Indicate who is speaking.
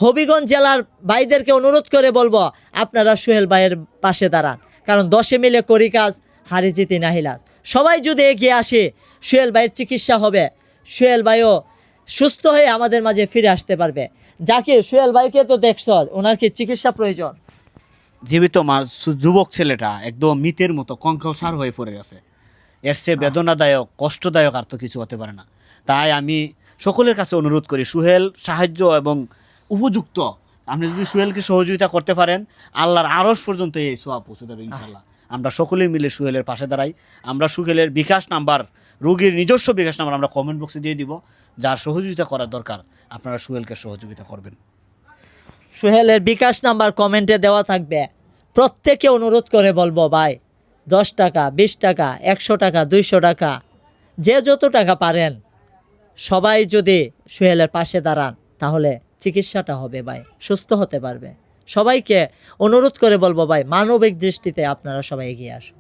Speaker 1: হবিগঞ্জ জেলার ভাইদেরকে অনুরোধ করে বলবো আপনারা সোহেল ভাইয়ের পাশে দাঁড়ান, কারণ 10 মিলে করি কাজ, হারি জিতি নাহিলাজ। সবাই যদি এগিয়ে আসে সোহেল ভাইয়ের চিকিৎসা হবে, সোহেল ভাইও সুস্থ হয়ে আমাদের মাঝে ফিরে আসতে পারবে। যাকে সোহেল ভাইকে তো দেখছ, ওনার কি চিকিৎসা প্রয়োজন?
Speaker 2: জীবিত যুবক ছেলেটা একদম মৃতের মতো কঙ্কালসার হয়ে পড়ে গেছে। এর চেয়ে বেদনাদায়ক কষ্টদায়ক আর তো কিছু হতে পারে না। তাই আমি সকলের কাছে অনুরোধ করি, সোহেল সাহায্য এবং উপযুক্ত, আপনি যদি সোহেলকে সহযোগিতা করতে পারেন, আল্লাহর আরশ পর্যন্ত এই সোয়াব পৌঁছে দেবে ইনশাল্লাহ। আমরা সকলেই মিলে সোহেলের পাশে দাঁড়াই। আমরা সোহেলের বিকাশ নাম্বার, রোগীর নিজস্ব বিকাশ নাম্বার আমরা কমেন্ট বক্সে দিয়ে দিব। যার সহযোগিতা করার দরকার আপনারা সোহেলকে সহযোগিতা করবেন।
Speaker 1: সোহেলের বিকাশ নাম্বার কমেন্টে দেওয়া থাকবে। প্রত্যেকে অনুরোধ করে বলবো ভাই, 10 টাকা, 20 টাকা, 100 টাকা, 200 টাকা, যে যত টাকা পারেন সবাই যদি সোহেলের পাশে দাঁড়ান তাহলে চিকিৎসাটা হবে ভাই, সুস্থ হতে পারবে। সবাইকে অনুরোধ করে বলবো ভাই, মানবিক দৃষ্টিতে আপনারা সবাই এগিয়ে আসুন।